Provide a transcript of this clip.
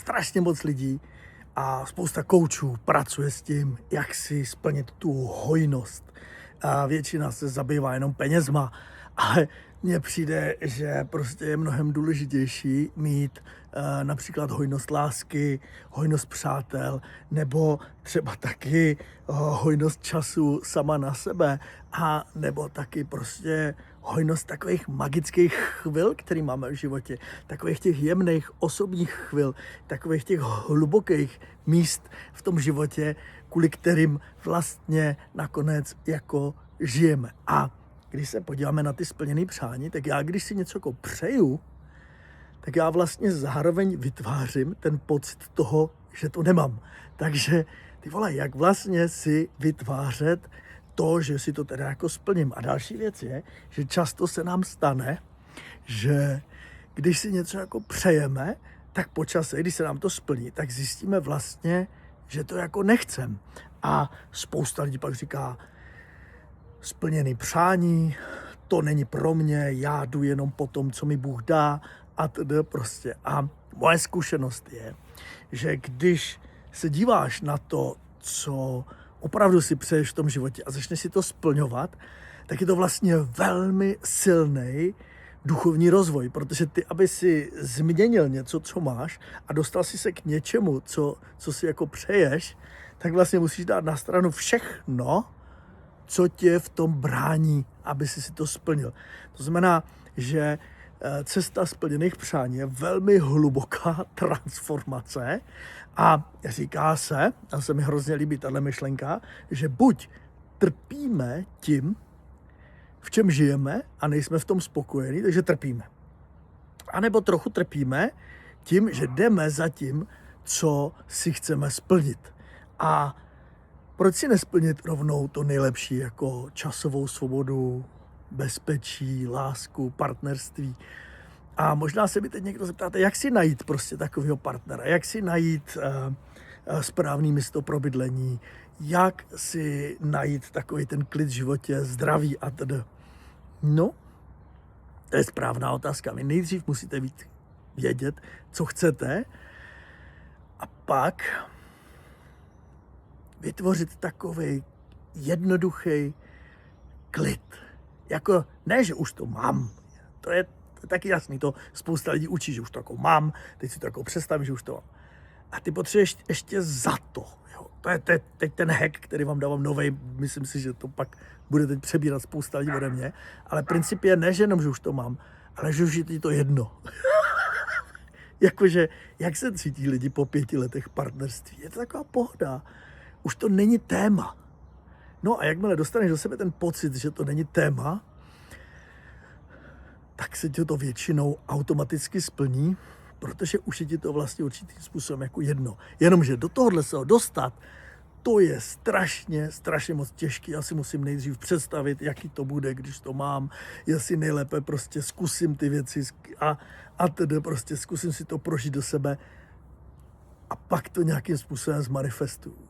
strašně moc lidí a spousta koučů pracuje s tím, jak si splnit tu hojnost. A většina se zabývá jenom penězma, ale mně přijde, že prostě je mnohem důležitější mít například hojnost lásky, hojnost přátel, nebo třeba taky hojnost času sama na sebe, a nebo taky prostě hojnost takových magických chvil, který máme v životě, takových těch jemných osobních chvil, takových těch hlubokých míst v tom životě, kvůli kterým vlastně nakonec jako žijeme. A když se podíváme na ty splněné přání, tak já, když si něco jako přeju, tak já vlastně zároveň vytvářím ten pocit toho, že to nemám. Takže ty vole, jak vlastně si vytvářet to, že si to teda jako splním. A další věc je, že často se nám stane, že když si něco jako přejeme, tak po čase, když se nám to splní, tak zjistíme vlastně, že to jako nechcem. A spousta lidí pak říká, splněný přání, to není pro mě, já jdu jenom po tom, co mi Bůh dá a tedy prostě. A moje zkušenost je, že když se díváš na to, co opravdu si přeješ v tom životě a začneš si to splňovat, tak je to vlastně velmi silný duchovní rozvoj, protože ty, aby si změnil něco, co máš a dostal si se k něčemu, co si jako přeješ, tak vlastně musíš dát na stranu všechno, co tě v tom brání, aby si to splnil. To znamená, že cesta splněných přání je velmi hluboká transformace a říká se, a se mi hrozně líbí tahle myšlenka, že buď trpíme tím, v čem žijeme a nejsme v tom spokojení, takže trpíme. A nebo trochu trpíme tím, že jdeme za tím, co si chceme splnit. A proč si nesplnit rovnou to nejlepší, jako časovou svobodu, bezpečí, lásku, partnerství? A možná se mi teď někdo zeptáte, jak si najít prostě takového partnera, jak si najít správný místo pro bydlení, jak si najít takový ten klid v životě, zdraví a tedy. No, to je správná otázka. Vy nejdřív musíte vědět, co chcete, a pak vytvořit takový jednoduchý klid. Jako ne, že už to mám. To je taky jasný. To spousta lidí učí, že už to jako mám. Teď si to jako představím, že už to mám. A ty potřebuješ ještě za to. Jo. To je teď ten hack, který vám dávám novej. Myslím si, že to pak bude teď přebírat spousta lidí ode mě. Ale princip je ne, že jenom, že už to mám, ale že už je ti to jedno. Jakože, jak se cítí lidi po 5 letech partnerství? Je to taková pohoda. Už to není téma. No a jakmile dostaneš do sebe ten pocit, že to není téma, tak se ti to většinou automaticky splní, protože už je ti to vlastně určitým způsobem jako jedno. Jenomže do tohohle se ho dostat, to je strašně moc těžký. Já si musím nejdřív představit, jaký to bude, když to mám. Jestli nejlépe prostě zkusím ty věci a tedy prostě zkusím si to prožít do sebe a pak to nějakým způsobem zmanifestuju.